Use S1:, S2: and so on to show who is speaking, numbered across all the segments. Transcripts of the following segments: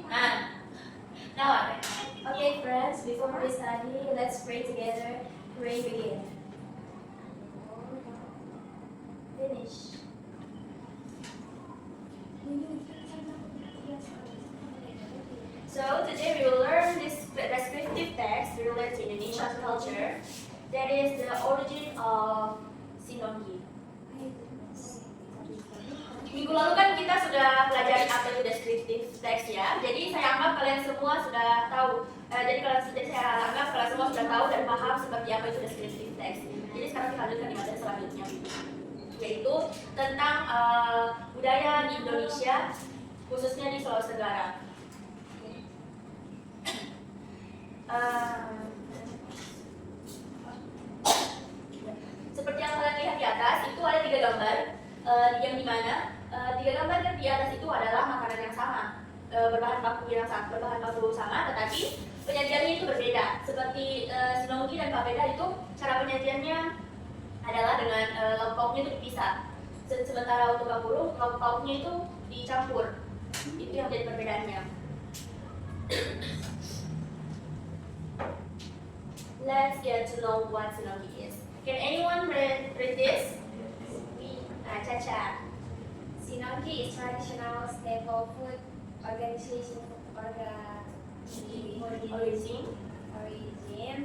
S1: Now, okay, friends, before we study, let's pray together. Pray begin. Finish. So today we will learn this descriptive text related to Indonesian culture. That is the origin of Sinonggi. Minggu lalu kan kita sudah pelajari apa itu descriptive text ya. Jadi saya anggap kalian semua sudah tahu. Jadi saya anggap kalian semua sudah tahu dan paham seperti apa itu descriptive text. Jadi sekarang kita lanjutkan di materi selanjutnya, yaitu tentang budaya di Indonesia, khususnya di Sulawesi Tenggara. Seperti yang kalian lihat di atas, itu ada 3 gambar yang dimana 3 gambar yang di atas itu adalah makanan yang sama, berbahan baku sama, tetapi penyajiannya itu berbeda. Seperti Sinonggi dan papeda itu cara penyajiannya adalah dengan lauk pauknya itu dipisah. Sementara untuk kapurung, lauk pauknya itu dicampur. Itu yang jadi perbedaannya. Let's get to know what Sinonggi is. Can anyone read this? Caca.
S2: Sinonggi is traditional staple food origin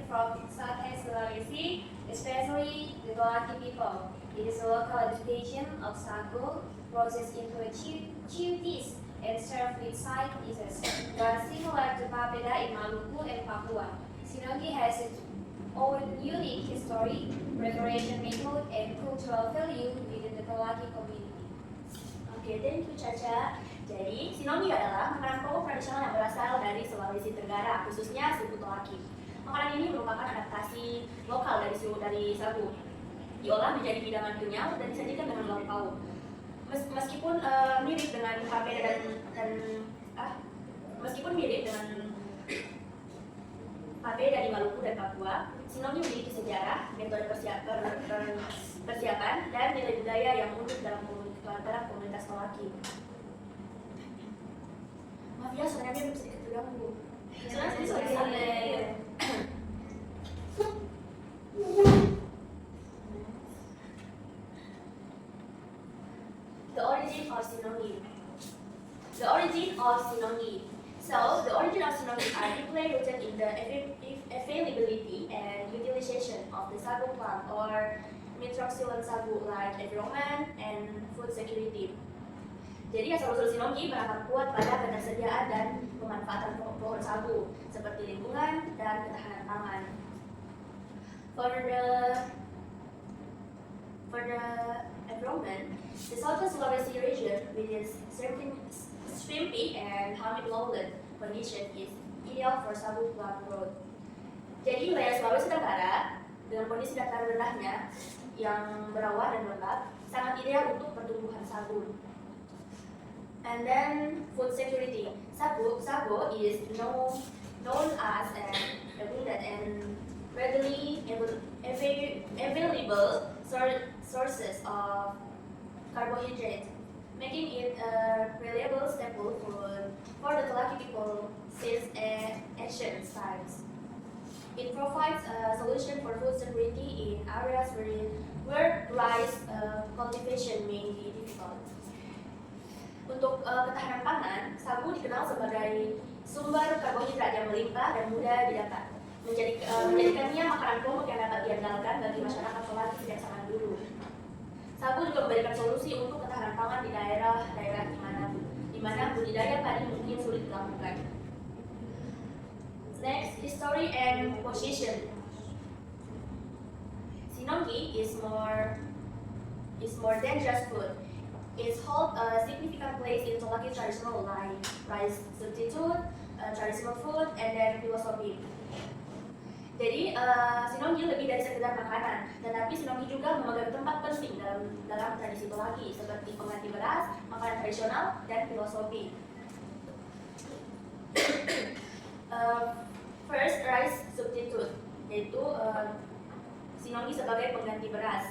S2: from Southeast Sulawesi, especially the Golaki people. It is a local adaptation of sago, processed into a chew dish and served with side dishes. They are similar to papeda in Maluku and Papua. Sinonggi has its own unique history, preparation method, and cultural value within the Golaki community.
S1: Oke, thank you Caca. Jadi, Sinonggi adalah makanan pokok tradisional yang berasal dari Sulawesi Tenggara, khususnya suku Tolaki. Makanan ini merupakan adaptasi lokal dari sagu. Diolah menjadi hidangan kenyal dan disajikan dengan lauk pauk. Meskipun mirip dengan papeda papeda di Maluku dan Papua, Sinonggi memiliki sejarah, metode persiapan, dan nilai budaya yang unik dalam komunitas Tolaki. Maaf ya, suaranya belum sedikit terganggu. Soalnya tadi suara santai. The origin of Sinonggi. The origin of Sinonggi. So, the origin of Sinonggi are deeply rooted in the availability and utilization of the sago plant or nitroxylan sagu like environment and food security. Jadi asal-usul Sinonggi berakar kuat pada ketersediaan dan pemanfaatan pohon sagu seperti lingkungan dan ketahanan pangan. For the environment, the Southern Sulawesi region with its swampy and humid lowland condition is ideal for sagu plant growth. Jadi wilayah Sulawesi Tenggara dengan kondisi dataran rendahnya yang berawa dan lembab sangat ideal untuk pertumbuhan sagu. And then food security. Sago is known as an abundant and readily available sources of carbohydrate, making it a reliable staple food for the Tolaki people since ancient times. It provides a solution for food security in areas where rice cultivation may be difficult. Untuk ketahanan pangan, sagu dikenal sebagai sumber karbohidrat yang melimpah dan mudah didapat, menjadikannya makanan pokok yang dapat diandalkan bagi masyarakat Tolaki sejak zaman dulu. Sagu juga memberikan solusi untuk ketahanan pangan di daerah-daerah di mana budidaya padi mungkin sulit dilakukan. Next, history and position. Sinonggi is more than just food. It holds a significant place in Tolaki traditional like rice substitute, traditional food, and then philosophy. Jadi Sinonggi lebih dari sekedar makanan, tetapi Sinonggi juga memegang tempat penting dalam tradisi Tolaki seperti pengganti beras, makanan tradisional, dan filosofi. First, rice substitute, yaitu Sinonggi sebagai pengganti beras.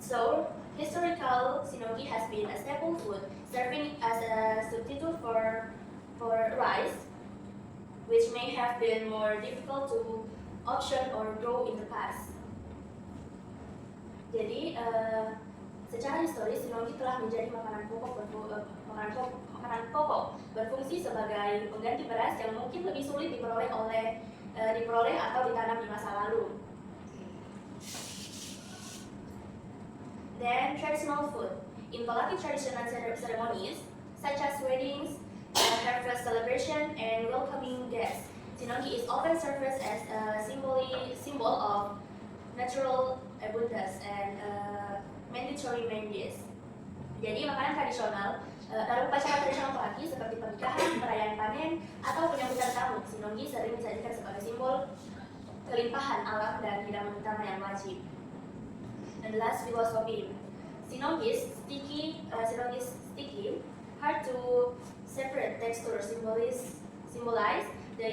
S1: So, historical Sinonggi has been a staple food, serving as a substitute for arise, which may have been more difficult to option or grow in the past. Jadi, secara historis sinonggi telah menjadi makanan pokok berfungsi sebagai pengganti beras yang mungkin lebih sulit diperoleh atau ditanam di masa lalu. Then traditional food. In Polaki traditional ceremonies such as weddings, harvest celebration, and welcoming guests, sinonggi is often served as a symbol of natural abundance and mandatory main dish. Jadi makanan tradisional dalam upacara tradisional Polaki seperti pernikahan, perayaan panen, atau penyambutan tamu, sinonggi sering disajikan sebagai simbol kelimpahan alam dan hidangan utama yang wajib. And the last philosophy, sinonggi is sticky, hard to separate texture, symbolize the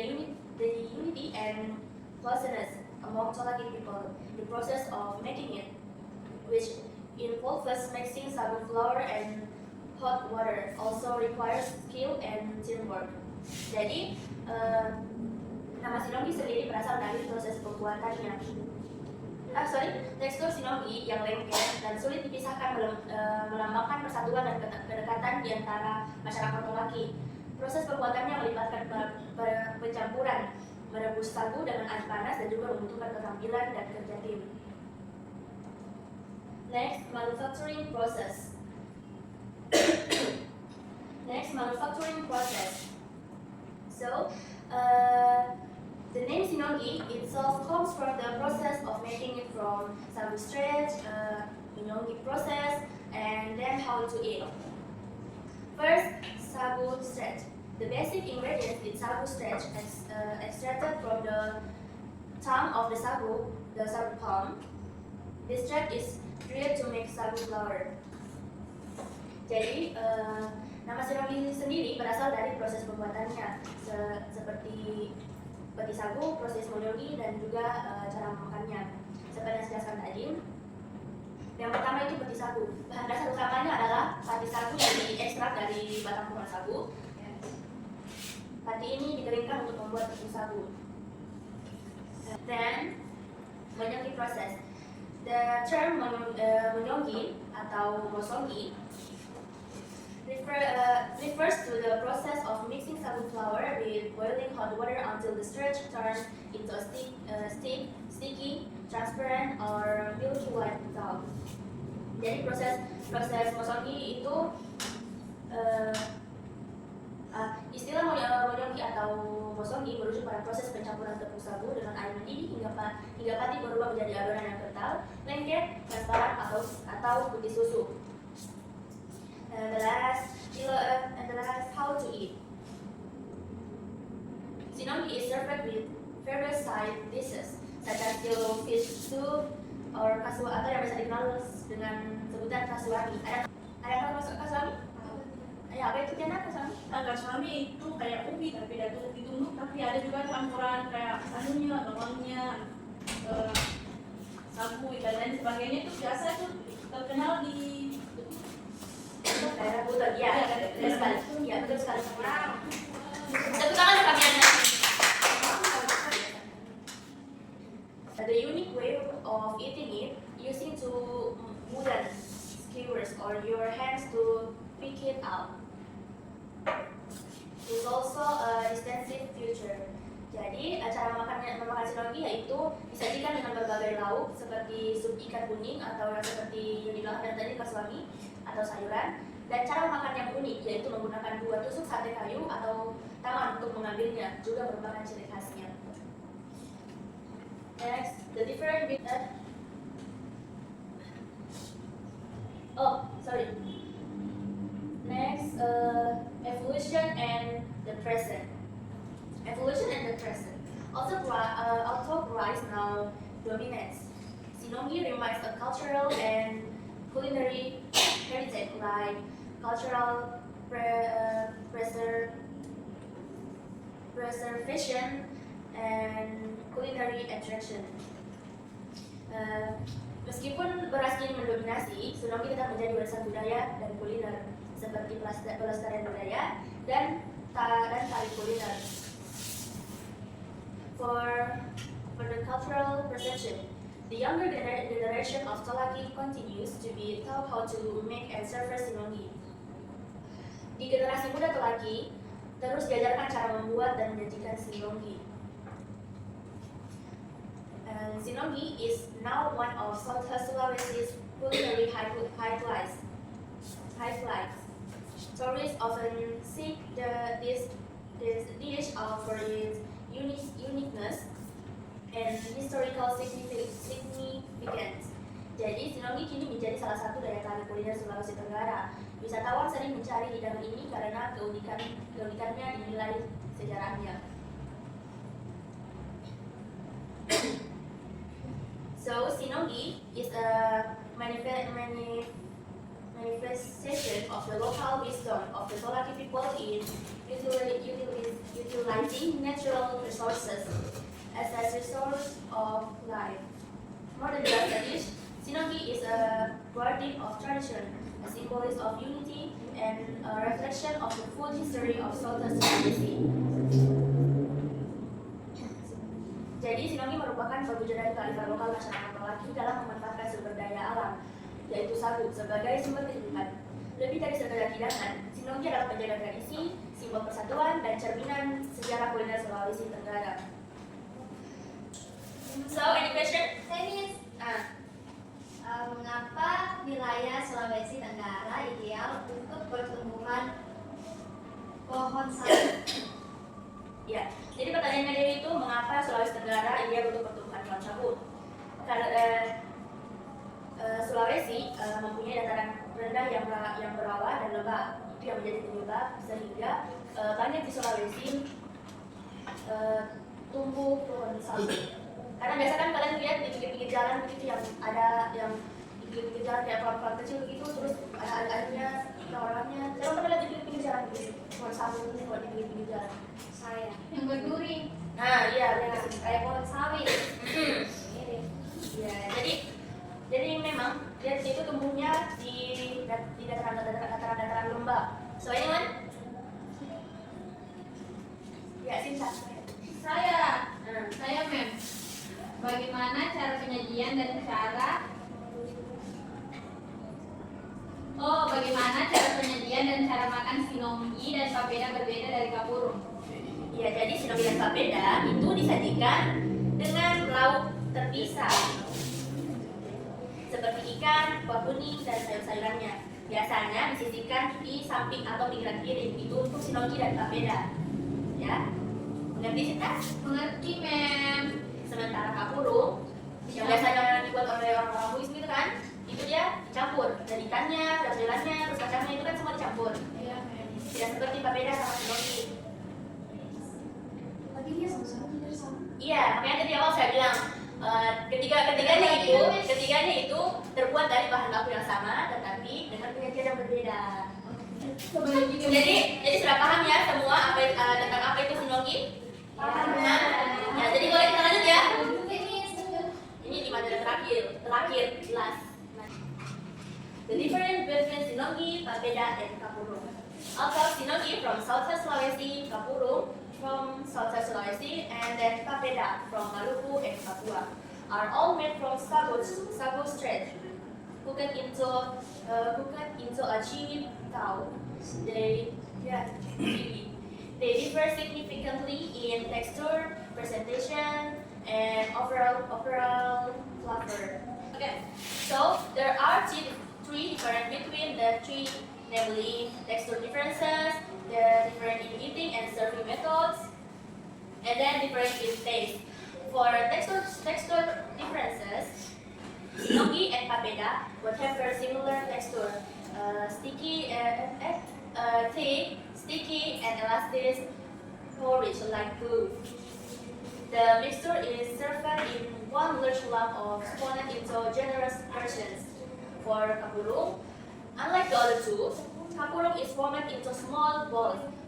S1: unity and closeness among Tolaki people. The process of making it, which involves mixing sagu flour and hot water, also requires skill and teamwork. Jadi, nama sinonggi sendiri berasal dari proses pembuatannya. Tekstur sinonggi yang lengket dan sulit dipisahkan melambangkan persatuan dan kedekatan di antara masyarakat Polaki. Proses pembuatannya melibatkan pencampuran, merebus sagu dengan api panas dan juga membutuhkan keterampilan dan kerja tim. Next, manufacturing process. So, the name sinonggi itself comes from the process of making it from sagu stretch, minonggi process, and then how to eat. First, sagu stretch. The basic ingredients in sagu stretch is extracted from the tongue of the sagu palm. This stretch is drilled to make sagu flour. Jadi, nama sinonggi sendiri berasal dari proses pembuatannya, seperti peti sagu, proses minonggi, dan juga cara memakannya. Seperti yang saya jelaskan tadi, yang pertama itu peti sagu. Bahan dasar utamanya adalah pati sagu yang diekstrak dari batang pohon sagu. Pati ini dikeringkan untuk membuat tepung sagu. Then, minonggi process. The term minonggi atau mosonggi refers to the process of mixing sagu flour with boiling hot water until the starch turns into a sticky, transparent, or milky white dough. Jadi proses mosonggi itu istilah minonggi atau mosonggi merujuk pada proses pencampuran tepung sagu dengan air mendidih hingga pati berubah menjadi adonan yang kental, lengket, transparan, atau putih susu. The last how to eat. Sinonggi is served with various side dishes such as yellow fish soup or kasua, atau yang biasa dikenal dengan sebutan kasuami. Ada yang tahu masuk kasuami? Ya, apa itu Tiana kasuami?
S3: Kasuami itu kayak ubi tapi ditumbuk, tapi ada juga campuran kayak bawangnya, sagu dan lain sebagainya. Itu biasa itu terkenal di
S1: daerah Buton, ya, betul sekali. Ya, betul sekali. Tepuk tangan untuk kalian. The unique way of eating it, using two wooden skewers or your hands to pick it out, is also a distinctive feature. Jadi, cara memakan sinonggi yaitu disajikan dengan berbagai lauk seperti sup ikan kuning atau yang seperti yang dibilang tadi kasuami atau sayuran, dan cara makan yang unik yaitu menggunakan 2 tusuk sate kayu atau tangan untuk mengambilnya juga merupakan ciri khasnya. Next, the different Next, evolution and the present. Although rice now dominates, sinonggi remains a cultural and culinary heritage, like cultural preservation and culinary attraction. Meskipun beras kini mendominasi, sinonggi tetap menjadi warisan budaya dan kuliner seperti pelestarian budaya dan tari kuliner. For the cultural perception, the younger generation of Tolaki continues to be taught how to make and serve sinonggi. Di generasi muda Tolaki terus diajarkan cara membuat dan menyajikan sinonggi. And sinonggi is now one of Southwest Sulawesi's culinary highlights. Tourists often seek this dish for its uniqueness and historical significance. Jadi, sinonggi kini menjadi salah satu daya tarik kuliner Sulawesi Tenggara. Wisatawan sering mencari hidangan ini karena keunikannya dinilai sejarahnya. So, sinonggi is a manifestation of the local wisdom of the Tolaki people in utilizing natural resources as a source of life. More than just a dish, sinonggi is a guardian of tradition, a symbol of unity, and a reflection of the food history of Southern Sulawesi. Jadi, sinonggi merupakan perwujudan dari kearifan lokal masyarakat Tolaki dalam memanfaatkan sumber daya alam, yaitu sagu, sebagai sumber kehidupan. Lebih dari sekedar hidangan, sinonggi adalah penjaga tradisi, simbol persatuan, dan cerminan sejarah kuliner Sulawesi Tenggara. So, any question?
S2: Tenis. Mengapa wilayah Sulawesi Tenggara ideal untuk pertumbuhan pohon sagu?
S1: Ya, jadi pertanyaannya dia itu mengapa Sulawesi Tenggara ideal untuk pertumbuhan pohon sagu? Karena Sulawesi mempunyai dataran rendah yang berawa dan lembab, itu yang menjadi penyebab sehingga banyak di Sulawesi tumbuh pohon sagu. Karena biasa kan kalian lihat di pinggir-pinggir jalan begitu yang ada yang di pinggir jalan kayak pohon-pohon kecil begitu, terus ada airnya, orang-orangnya. Saya pernah lihat di pinggir jalan begitu, pohon sagu ini kalau di pinggir jalan.
S2: Saya yang berduri.
S1: Nah, iya,
S2: Kayak pohon sawit.
S1: Ya, jadi memang dia itu tumbuhnya di dataran lembab. So anyone? Ya, Sinta.
S3: Saya mem. Bagaimana cara penyajian dan cara makan sinonggi dan papeda berbeda dari kapurung?
S1: Ya, jadi sinonggi dan papeda itu disajikan dengan lauk terpisah, seperti ikan, kuah kuning, dan sayur-sayurannya. Biasanya disisihkan di samping atau pinggiran piring. Itu untuk sinonggi dan papeda. Ya, mengerti Sinta?
S3: Mengerti, mem.
S1: Sementara kapurung yang biasanya dibuat oleh orang-orang Bugis gitu kan, itu dia dicampur dari ikannya, sayurannya, terus kacangnya itu kan semua dicampur.
S3: Iya, mem.
S1: Tidak seperti papeda sama sinonggi.
S2: Tapi dia sama-sama tidak sama.
S1: Iya, makanya tadi awal saya bilang ketiganya itu terbuat dari bahan baku yang sama, tetapi dengan penyajian yang berbeda. Jadi sudah paham ya semua tentang apa itu sinonggi?
S2: Paham.
S1: Ya, jadi boleh kita lanjut ya.
S2: Tenis.
S1: Ini di materi terakhir kelas. The difference between sinonggi, papeda, and kapurung. Also, sinonggi from Southwest Sulawesi, kapurung from Southwest Sulawesi, and then papeda from Maluku and Papua are all made from sagu thread, cooked into a chili dough. They differ significantly in texture, presentation, and overall flavor. Okay, so there are three different between the three, namely texture differences, the different in eating and serving methods, and then different in taste. For texture differences, sinonggi and papeda would have very similar texture, thick, sticky, and elastic, porridge like glue. The mixture is served in one large lump of spun into generous portions. For kapurung, unlike the other two, kapurung is formed into small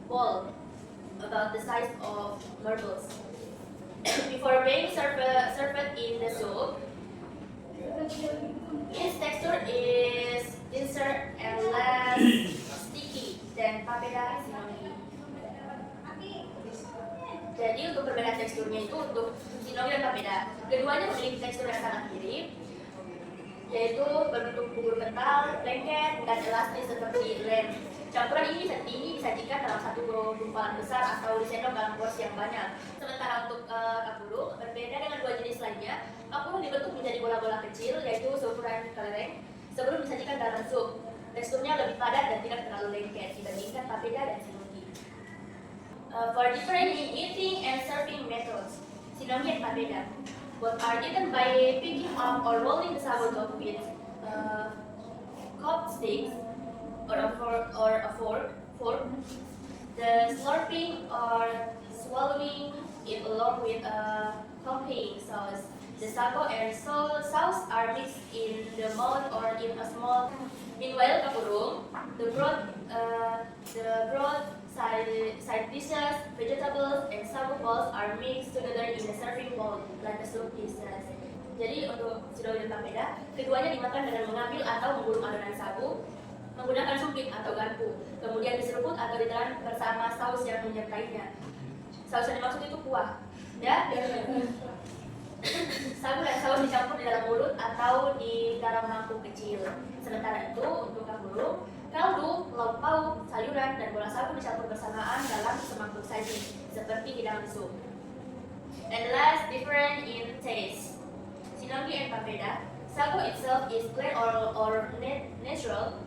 S1: ball about the size of marbles. Before being served in the soup, its texture is denser and less sticky than papeda sinonggi. Jadi untuk perbedaan teksturnya itu untuk Shinongi dan Papeda, keduanya memiliki tekstur yang sangat mirip, yaitu berbentuk bubur kental, lengket, dan elastis seperti lem. Campuran ini disajikan dalam satu gumpalan besar atau disendok dalam porsi yang banyak. Sementara untuk kapuru, berbeda dengan dua jenis lainnya, kapuru dibentuk menjadi bola-bola kecil, yaitu seukuran kelereng, sebelum disajikan dalam sup. Teksturnya lebih padat dan tidak terlalu lengket dibandingkan Papeda dan Shinongi. For different eating and serving methods, Shinongi and Papeda both are eaten by picking up or rolling the sago top with cup sticks or a fork. The slurping or swallowing it along with a accompanying sauce. The sago and sauce are mixed in the mouth or in a small. Meanwhile, kapurung, the broad side dishes, vegetables, and sago balls are mixed together in a serving bowl like a soup dishes. Jadi untuk Shinongi dan Papeda, keduanya dimakan dengan mengambil atau menggulung adonan sagu menggunakan sumpit atau garpu, kemudian diseruput atau ditelan bersama saus yang menyertainya. Saus yang dimaksud itu kuah, ya. Sagu dan saus dicampur di dalam mulut atau di dalam mangkuk kecil. Sementara itu untuk kapurung, kaldu, lauk pauk, sayuran, dan bola sagu dicampur bersamaan dalam semangkuk saji, seperti hidangan sup. And last, different in taste. Shinongi and Papeda, sago itself is plain or natural.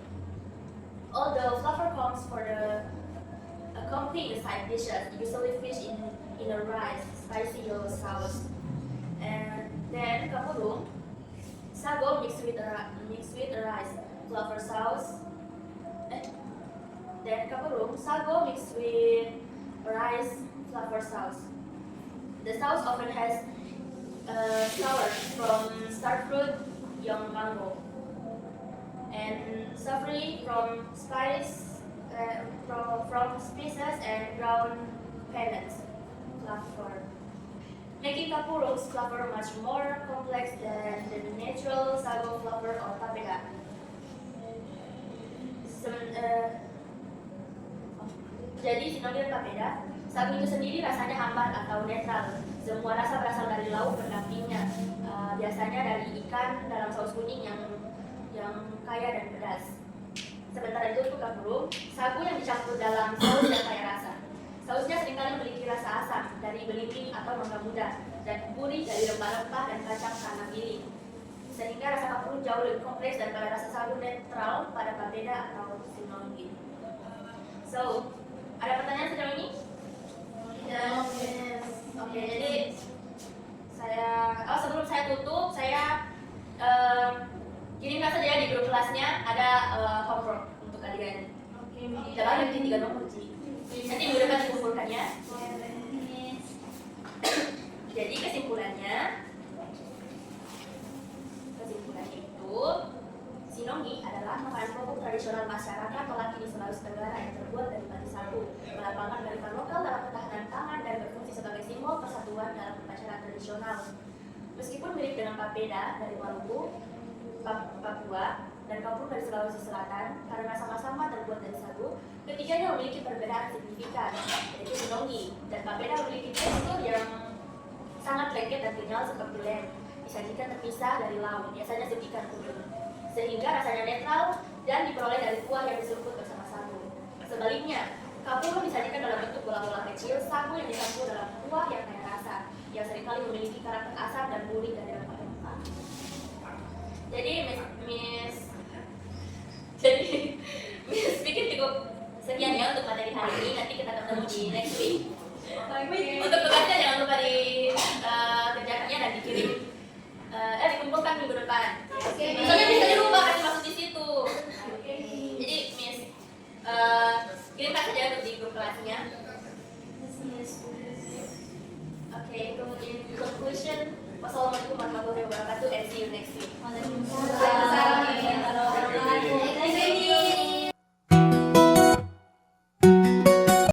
S1: All the flavor comes for the accompanying side dishes, usually fish in a rice, spicy yellow sauce. And then kapurung, sago mixed with a rice, flavor sauce. Then kapurung, sago mixed with rice, flavor sauce. The sauce often has sour from starfruit, young mango, and savory from spices and ground peanuts, flavor, making kapurung's flavor much more complex than the natural sago flavor or Papeda. Jadi Shinongi dan Papeda, sagu itu sendiri rasanya hambar atau netral. Semua rasa berasal dari lauk pendampingnya, biasanya dari ikan dalam saus kuning yang kaya dan pedas. Sementara itu untuk kapurung, sagu yang dicampur dalam saus yang kaya rasa. Sausnya seringkali memiliki rasa asam dari belimbing atau mangga muda dan gurih dari rempah-rempah dan kacang tanah giling. Sehingga rasa kapurung jauh lebih kompleks daripada rasa sagu netral pada Papeda atau Shinongi. So, ada pertanyaan sejauh ini? Yes. Oke, jadi sebelum saya tutup, saya kirimkan saja di grup kelasnya ada homework untuk kalian. Oke, dalam nanti 3 nomor sih. Nanti minggu depan dikumpulkannya. Jadi kesimpulannya itu Shinongi adalah makanan pokok tradisional masyarakat Tolaki di Sulawesi Tenggara yang terbuat dari padi sagu, melambangkan kearifan lokal dalam ketahanan pangan dan berfungsi sebagai simbol persatuan dalam upacara tradisional. Meskipun mirip dengan Papeda dari Maluku, Papua, dan kapurung dari Sulawesi Selatan, karena sama-sama terbuat dari sagu, ketiganya memiliki perbedaan signifikan, yaitu Shinongi dan Papeda memiliki tekstur yang sangat lengket dan kenyal seperti lem, disajikan terpisah dari lauk, biasanya sup ikan kuning, sehingga rasanya netral dan diperoleh dari kuah yang diseruput bersama sagu. Sebaliknya, kapurung disajikan dalam bentuk bola-bola kecil, sagu yang dicampur dalam kuah yang kaya rasa, yang seringkali memiliki karakter asam dan gurih dari rempah-rempah. Jadi Miss bikin cukup sekian ya untuk materi hari ini. Nanti kita ketemu di next week. Untuk tugasnya jangan lupa dikerjakannya dan dikirim, dikumpulkan minggu depan. Soalnya bisa dirubah kan masuk di situ. Jadi Miss kirimkan saja untuk di grup kelasnya. Oke, in conclusion, wassalamualaikum warahmatullahi wabarakatuh and see you